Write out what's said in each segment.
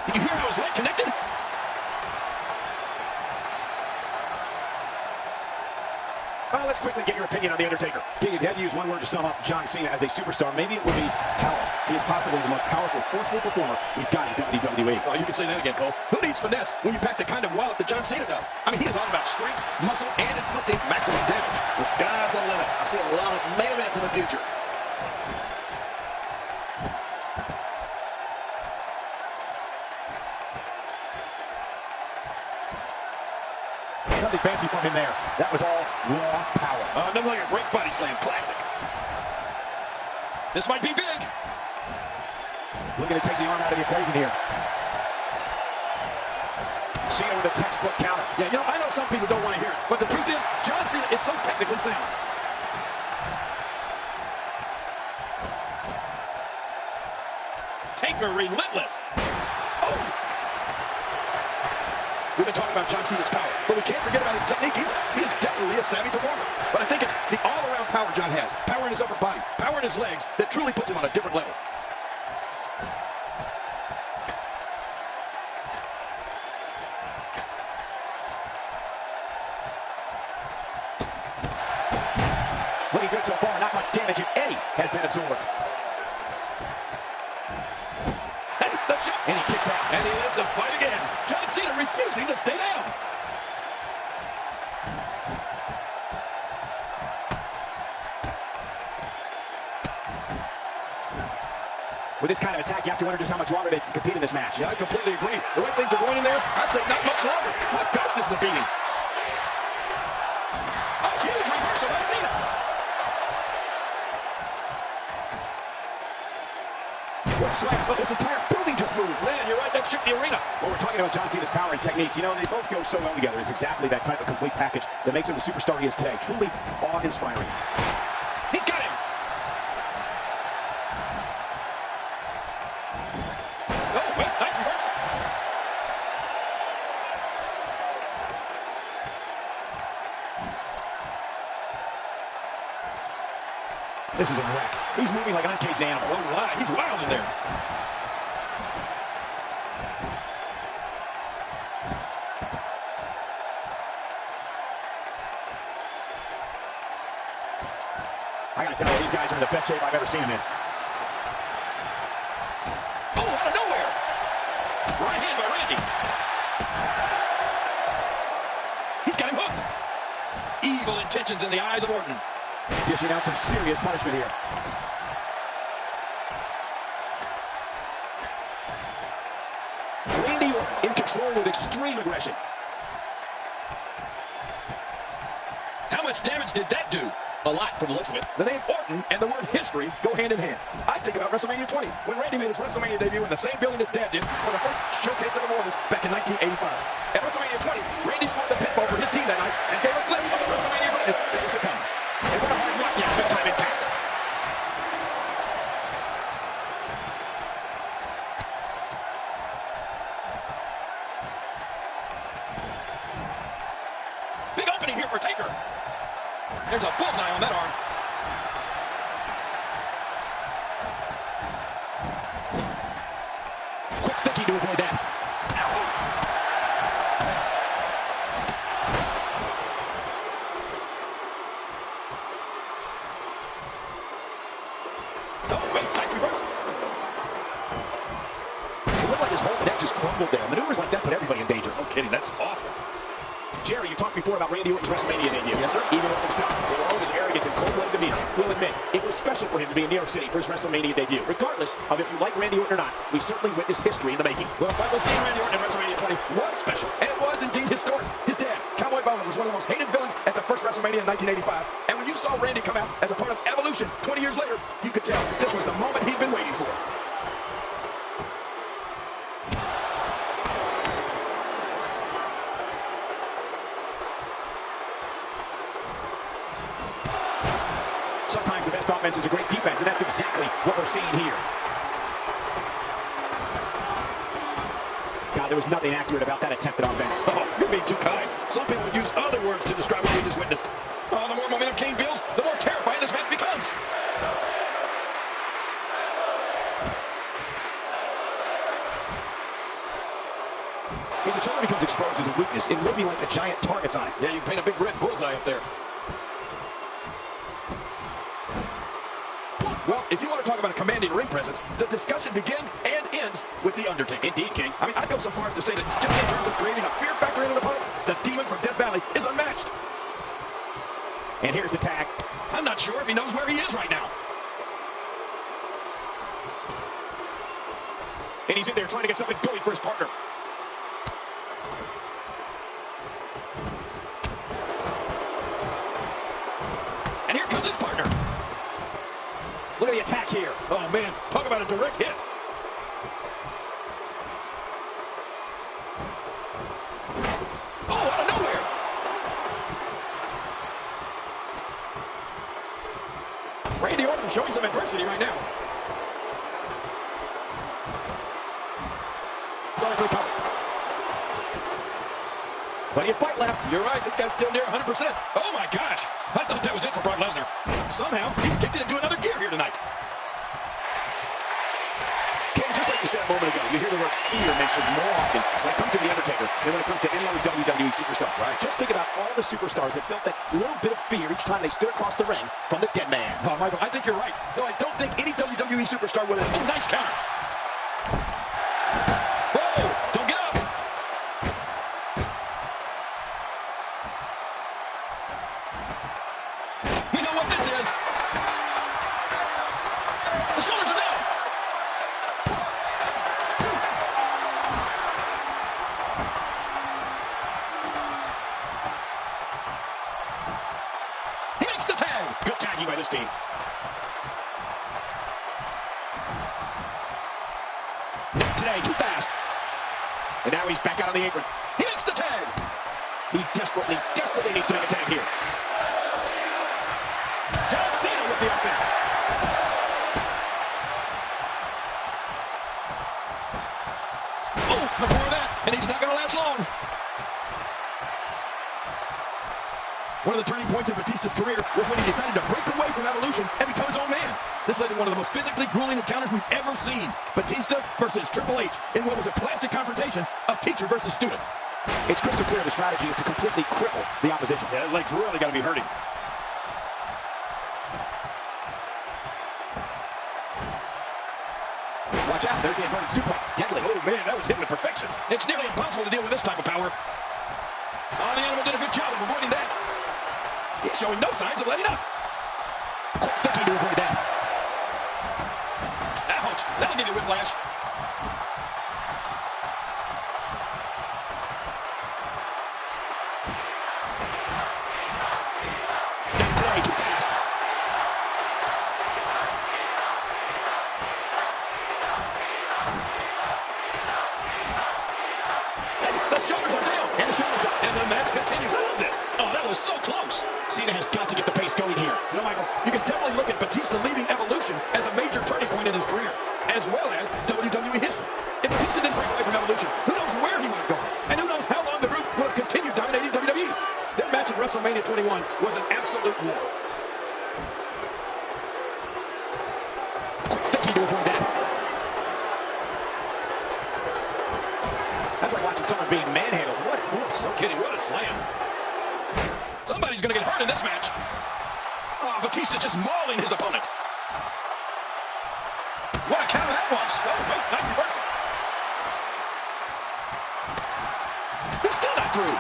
Did you hear how his leg connected? Well, let's quickly get your opinion on The Undertaker. King, if you had to use one word to sum up John Cena as a superstar, maybe it would be power. He is possibly the most powerful, forceful performer we've got in WWE. Oh, you can say that again, Cole. Who needs finesse when you pack the kind of wallop that John Cena does? I mean, he is all about strength, muscle, and inflicting maximum damage. The sky's the limit. I see a lot of main events in the future. Nothing fancy from him there. That was all raw power. Nothing like a great body slam. Classic. This might be big. Looking to take the arm out of the equation here. Cena with a textbook counter. Yeah, you know, I know some people don't want to hear it, but the truth is, John Cena is so technically sound. Taker relentless. Oh! We've been talking about John Cena's power, but we can't forget about his technique either. He is definitely a savvy performer. But I think it's the all-around power John has, power in his upper body, power in his legs, that truly puts him on a different level. Looking good so far, not much damage, if any, has been absorbed. Hey, the shot! And he kicks out. And he lives to fight again. John Cena refusing to stay down. With this kind of attack, you have to wonder just how much longer they can compete in this match. Yeah, I completely agree. The way things are going in there, I'd say not much longer. My gosh, this is a beating. A huge reversal by Cena. What a slam. Oh, this entire building just moved. Man, you're right, that shook the arena. Well, we're talking about John Cena's power and technique. You know, they both go so well together. It's exactly that type of complete package that makes him the superstar he is today. Truly awe-inspiring. He got him. Oh, wait, nice reversal. This is a wreck. He's moving like an uncaged animal. Oh, my, he's wild in there. I gotta tell you, these guys are in the best shape I've ever seen them in. Oh, out of nowhere. Right hand by Randy. He's got him hooked. Evil intentions in the eyes of Orton. Dishing out some serious punishment here. Randy Orton in control with extreme aggression. How much damage did that do? A lot from the looks of it. The name Orton and the word history go hand in hand. I think about WrestleMania 20, when Randy made his WrestleMania debut in the same building his dad did for the first showcase of Immortals back in 1985. At WrestleMania 20, Randy scored the pinfall for his team that night and gave a glimpse of the WrestleMania greatness that was to come. And what a hard knockdown, big-time impact. Big opening here for Taker. There's a bullseye on that arm. Quick thinking to avoid that. Oh, wait, nice reversal. It looked like his whole neck just crumbled there. Maneuvers like that put everybody in danger. No kidding, that's awful. Jerry, you talked before about Randy Orton's WrestleMania debut. Yes, sir. Even with himself, with all of his arrogance and cold-blooded demeanor, we'll admit, it was special for him to be in New York City for his WrestleMania debut. Regardless of if you like Randy Orton or not, we certainly witnessed history in the making. Well, Michael seeing Randy Orton in WrestleMania 20 was special, and it was indeed historic. His dad, Cowboy Bob, was one of the most hated villains at the first WrestleMania in 1985, and when you saw Randy come out as a part of Evolution 20 years later, you could tell this was the moment he'd been waiting for. Sometimes the best offense is a great defense, and that's exactly what we're seeing here. God, there was nothing accurate about that attempt at offense. Oh, you're being too kind. Some people would use other words to describe what we just witnessed. Oh, the more momentum Kane builds, the more terrifying this match becomes. If the shoulder becomes exposed as a weakness, it will be like the giant targets on it. Yeah, you paint a big red bullseye up there. Well, if you want to talk about a commanding ring presence, the discussion begins and ends with The Undertaker. Indeed, King. I mean, I'd go so far as to say that just in terms of creating a fear factor in an opponent, the Demon from Death Valley is unmatched. And here's the tag. I'm not sure if he knows where he is right now. And he's in there trying to get something going for his partner. And here comes his partner. Look at the attack here. Oh, man, talk about a direct hit. Oh, out of nowhere. Randy Orton showing some adversity right now. Going for the cover. Plenty of fight left. You're right, this guy's still near 100%. Oh, my gosh. I thought that was it for Brock Lesnar. Somehow, he's kicked it into another gear here tonight. King, just like you said a moment ago, you hear the word fear mentioned more often when it comes to The Undertaker than when it comes to any other WWE superstar. Right. Just think about all the superstars that felt that little bit of fear each time they stood across the ring from the dead man. Oh, Michael, I think you're right. Though I don't think any WWE superstar will. Oh, nice counter. Whoa, don't get up. We know what this is. The shoulders are down. He makes the tag. Good tagging by this team. Not today, too fast. And now he's back out on the apron. He makes the tag. He desperately needs to make a tag here. John Cena with the offense. Oh, before that, and he's not going to last long. One of the turning points in Batista's career was when he decided to break away from Evolution and become his own man. This led to one of the most physically grueling encounters we've ever seen. Batista versus Triple H in what was a classic confrontation of teacher versus student. It's crystal clear the strategy is to completely cripple the opposition. Yeah, that leg's really got to be hurting. Watch out, there's the inverted suplex. Deadly. Oh, man, that was hit with perfection. It's nearly impossible to deal with this type of power. Oh, the animal did a good job of avoiding that. He's showing no signs of letting up. Quick thinking to avoid that. Ouch, that'll give you whiplash. Not today, too fast. The shoulders are down. And the shoulders up. And the match continues. I love this. Oh, that was so close. Cena has got to get the pace going here. You know, Michael, you can definitely look at Batista leaving Evolution as a major turning point in his career, as well as WWE history. If Batista didn't break away from Evolution, who knows where he would have gone? And who knows how long the group would have continued dominating WWE? Their match at WrestleMania 21 was an absolute war. Quick thinking to avoid that. That's like watching someone being manhandled. What force. No kidding, what a slam. Somebody's going to get hurt in this match. Oh, Batista just mauling his opponent. What a counter that was. Oh, wait, nice reversal. He's still not through.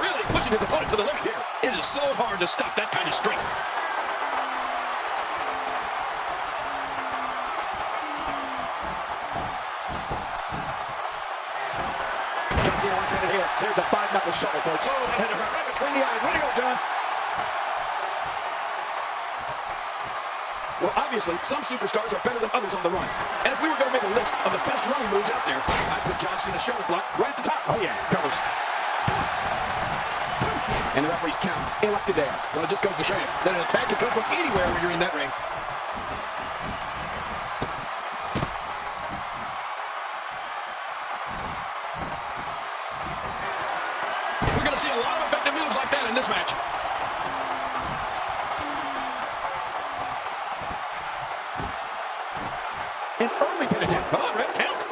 Really pushing his opponent to the limit here. It is so hard to stop that kind of strength. John Cena wants it here. There's the five-knuckle shovel, folks. Oh, that hit him right between the eyes. Way to go, John. Well, obviously, some superstars are better than others on the run. And if we were going to make a list of the best running moves out there, I'd put John Cena's shoulder block right at the top. Oh, yeah, covers. And the referee's counts elected there. Well, it just goes to show you that an attack can come from anywhere when you're in that ring. We're going to see a lot of effective moves like that in this match. An early pin attempt. Oh, red count.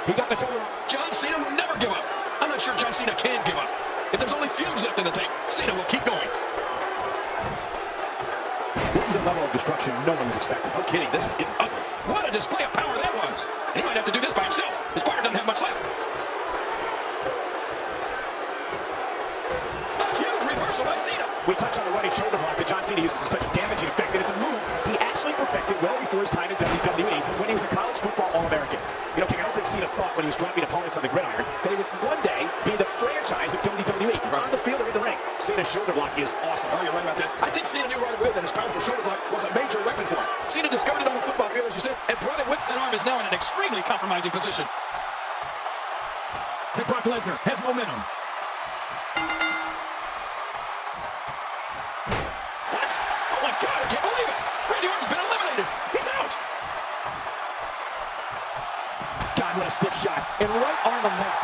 He got the shoulder up. John Cena will never give up. I'm not sure John Cena can give up. If there's only fumes left in the tank, Cena will keep going. This is a level of destruction no one was expecting. No kidding, this is getting ugly. What a display of power that was. He might have to do this by himself. His partner doesn't have much left. A huge reversal by Cena. We touched on the running shoulder block that John Cena uses with such damaging effect that it's a move he actually perfected well before his time in WWE when he was a college football All-American. You know, King, I don't think Cena thought when he was dropping opponents on the gridiron that he would one day be the franchise of WWE on the field or in the ring. Cena's shoulder block is awesome. Oh, you're right about that. I think Cena knew right away that his powerful shoulder block was a major weapon for him. Cena discovered it on the football field, as you said, and brought it with that arm is now in an extremely compromising position. And Brock Lesnar has momentum. What? Oh my God, I can't believe it! Randy Orton's been eliminated. He's out. God, what a stiff shot. And right on the mark.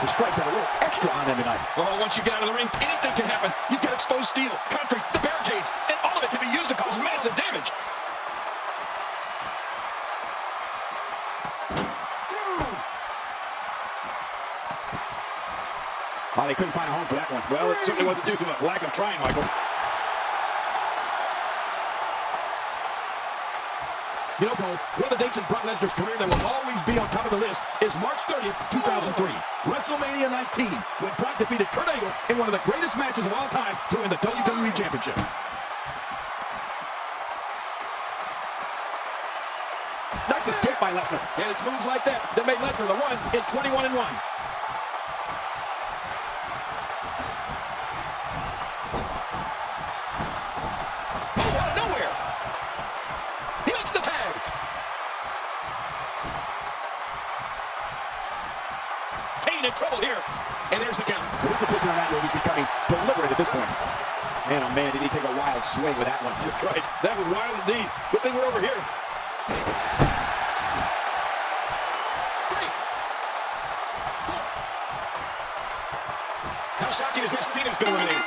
The strikes have a little extra on them tonight. Oh, once you get out of the ring, anything can happen. You've got exposed steel, concrete, the barricades, and all of it can be used to cause massive damage. Oh, they couldn't find a home for that one. Well, it certainly wasn't due to a lack of trying, Michael. You know, Cole, one of the dates in Brock Lesnar's career that will always be on top of the list is March 30th, 2003. WrestleMania 19, when Brock defeated Kurt Angle in one of the greatest matches of all time to win the WWE Championship. Nice escape by Lesnar. And it's moves like that that made Lesnar the one in 21-1. In trouble here, and there's the count. The repetition on that move is becoming deliberate at this point. Man, oh man, did he take a wild swing with that one. You're right, that was wild indeed. Good thing we're over here. How shocking is this? Cena's been eliminated.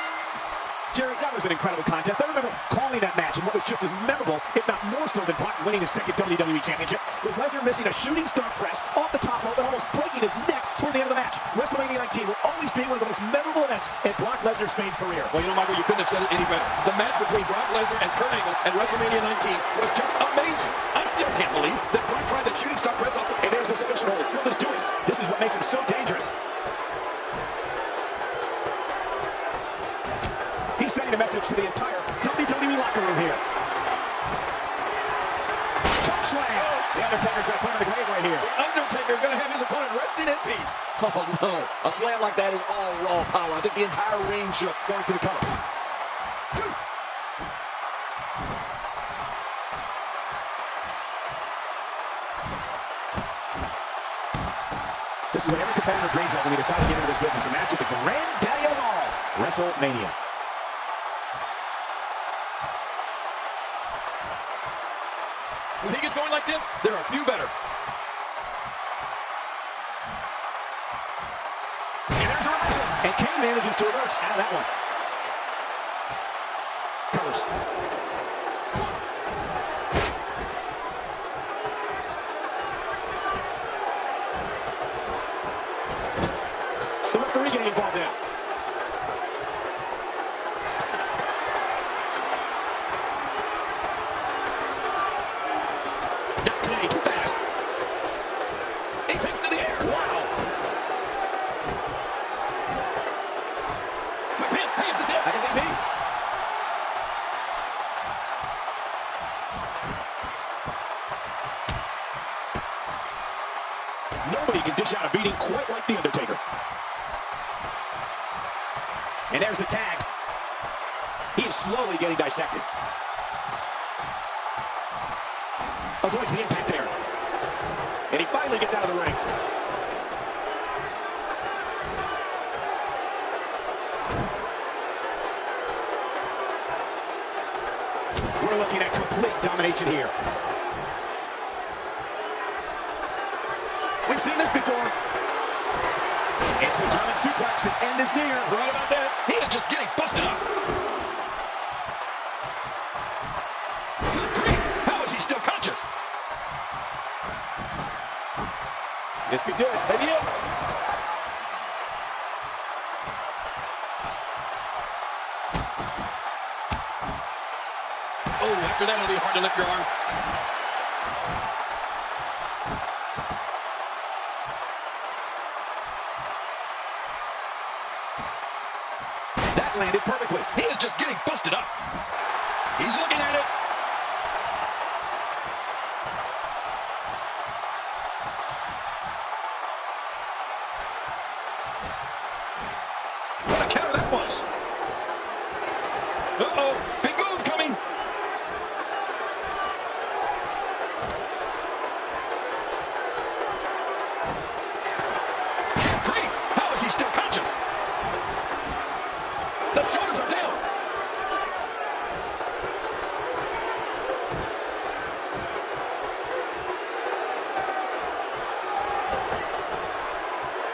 Jerry, that was an incredible contest. I remember calling that match, and what was just as memorable, if not more so than Brock winning his second WWE Championship, was Lesnar missing a shooting star press off the top rope and almost breaking his neck toward the end of the match. WrestleMania 19 will always be one of the most memorable events in Brock Lesnar's famed career. Well, you know, Michael, you couldn't have said it any better. The match between Brock Lesnar and Kurt Angle at WrestleMania 19 was just amazing. I still can't believe that Brock tried that shooting star press off the... And there's the submission hold. Will this do it? This is what makes him so dangerous. He's sending a message to the entire WWE locker room here. Choke slam. The Undertaker's going to put him in the grave right here. The Undertaker's going to have his opponent resting in peace. Oh, no. A slam like that is all raw power. I think the entire ring shook. Going for the cover. This is what every competitor dreams of when they decide to get into this business. A match with the granddaddy of them all, WrestleMania. When he gets going like this, there are a few better. And there's the reversal. And Kane manages to reverse out of that one. Covers. The referee getting involved now. Not today, too fast. He takes to the air. Wow. Whip in. Hey, is this it? That can be. Nobody can dish out a beating quite like The Undertaker. And there's the tag. He is slowly getting dissected. Avoids the impact there. And he finally gets out of the ring. We're looking at complete domination here. We've seen this before. It's the German suplex. The end is near. Right about that. He is just getting busted up. Good grief. How is he still conscious? This could do it. Maybe it. Oh, after that, it'll be hard to lift your arm. That landed perfectly. He is just getting busted up. He's looking at it. What a counter that was. Uh-oh, big move coming. Great, how is he still conscious? The shoulders are down.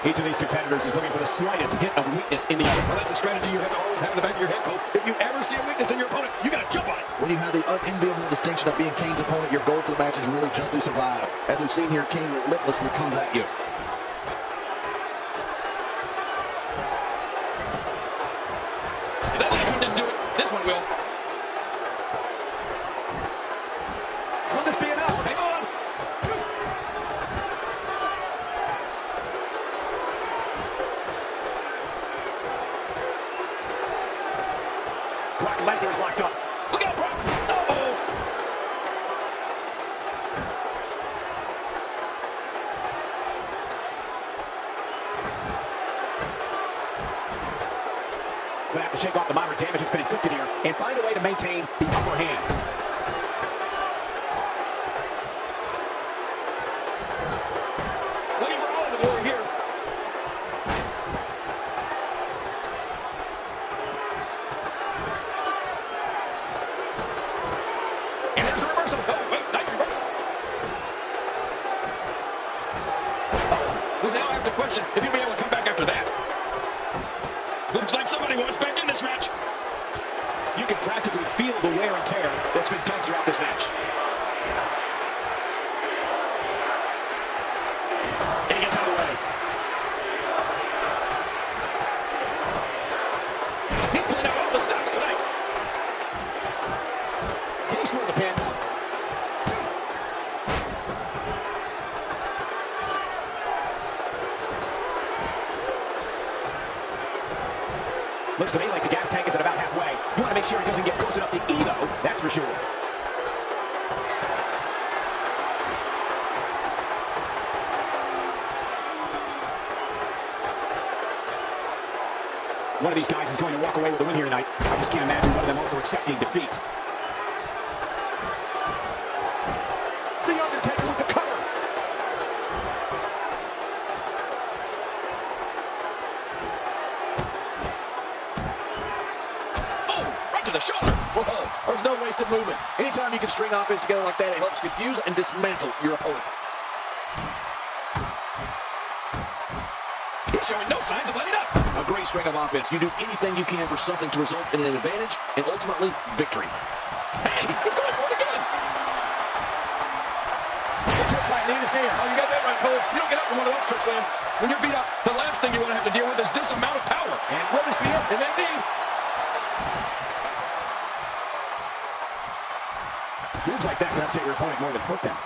Each of these competitors is looking for the slightest hint of weakness in the other. Well, that's a strategy you have to always have in the back of your head, Cole. If you ever see a weakness in your opponent, you got to jump on it. When you have the unenviable distinction of being Kane's opponent, your goal for the match is really just to survive. As we've seen here, Kane relentlessly comes at you. If that last one didn't do it, this one will. Will this be enough? Hang on. Brock Lesnar is locked up. Look out, Brock. Uh-oh. Gonna have to shake off the moderate damage that's been inflicted here and find a way to maintain the upper hand. Looking for all the glory here. And there's the reversal. Oh, wait, nice reversal. Oh, well, now I have to question if he'll be able to come back after that. Looks like somebody wants back in this match. You can practically feel the wear and tear that's been done throughout this match. And he gets out of the way. He's pulling out all the stops tonight. Can he score the pin? Looks to me like the gas tank is at about halfway. You want to make sure it doesn't get close enough to E, though. That's for sure. One of these guys is going to walk away with the win here tonight. I just can't imagine one of them also accepting defeat. The Undertaker with the cover. Oh, right to the shoulder. Whoa, there's no wasted movement. Anytime you can string offense together like that, it helps confuse and dismantle your opponent. He's showing no signs of letting up. A great string of offense. You do anything you can for something to result in an advantage and ultimately victory. Hey, he's going for it again. The choke slam in his hand. Oh, you got that right, Cole. You don't get up from one of those trick slams. When you're beat up, the last thing you want to have to deal with is this amount of power. And will this be it? It may be. Moves like that can upset your opponent more than hurt them.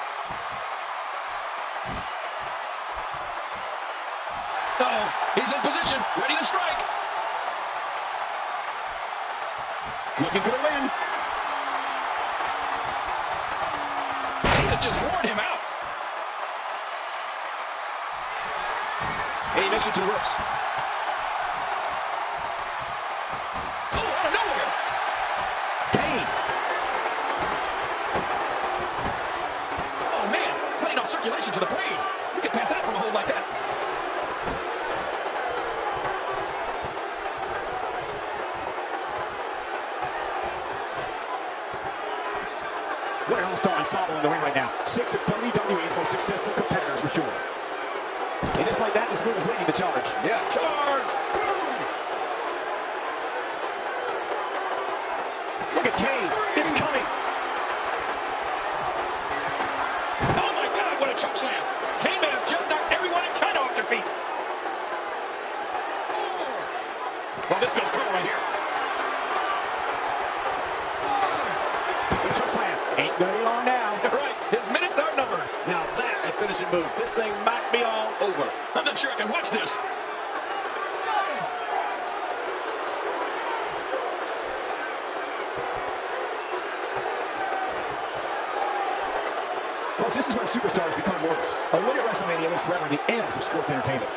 Uh-oh, he's in position, ready to strike. Looking for the win. He has just worn him out. And he makes it to the ropes. Oh, out of nowhere. Kane. Oh, man, cutting off circulation to the brain. You can pass out from a hold like that. What an all-star ensemble in the ring right now. 6 of WWE's most successful competitors for sure. And just like that, this move is leading the charge. Yeah, charge. Look at Kane. It's coming. Oh, my God, what a choke slam. Kane may have just knocked everyone in submission move. This thing might be all over. I'm not sure I can watch this. Folks, this is where superstars become immortals. A win at WrestleMania lives forever in the annals of sports entertainment.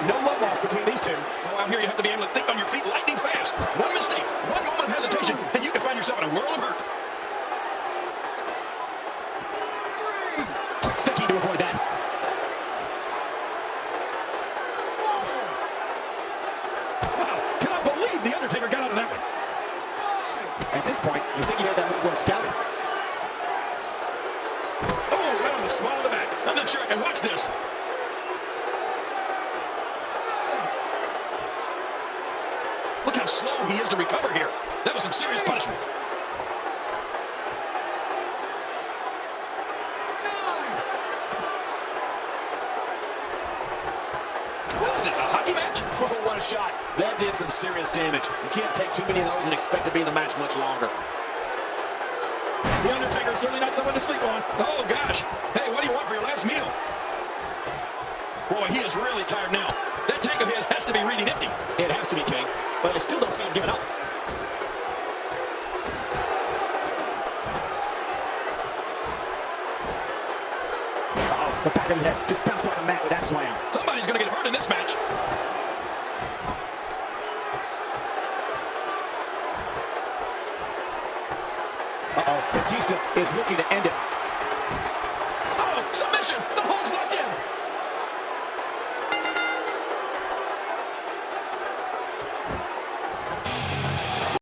No love lost between these two. Well, out here you have to be able to think on your feet lightning fast. One mistake, one moment of hesitation, and you can find yourself in a world of hurt. Thinking to avoid that. Wow, can I believe The Undertaker got out of that one? At this point, you think you had that move well scouted. Oh, right on the small of the back. I'm not sure I can watch this. Look how slow he is to recover here. That was some serious punishment. What is this, a hockey match? Oh, what a shot. That did some serious damage. You can't take too many of those and expect to be in the match much longer. The Undertaker is certainly not someone to sleep on. Oh, gosh. Hey, what do you want for your last meal? Boy, he is really tired now. That tank of his has to be reading empty. It has to be, King. But I still don't see him giving up. Uh-oh, the back of the head just bounced off the mat with that slam. Somebody's going to get hurt in this match. Uh-oh, Batista is looking to end it. Oh, submission! The hold's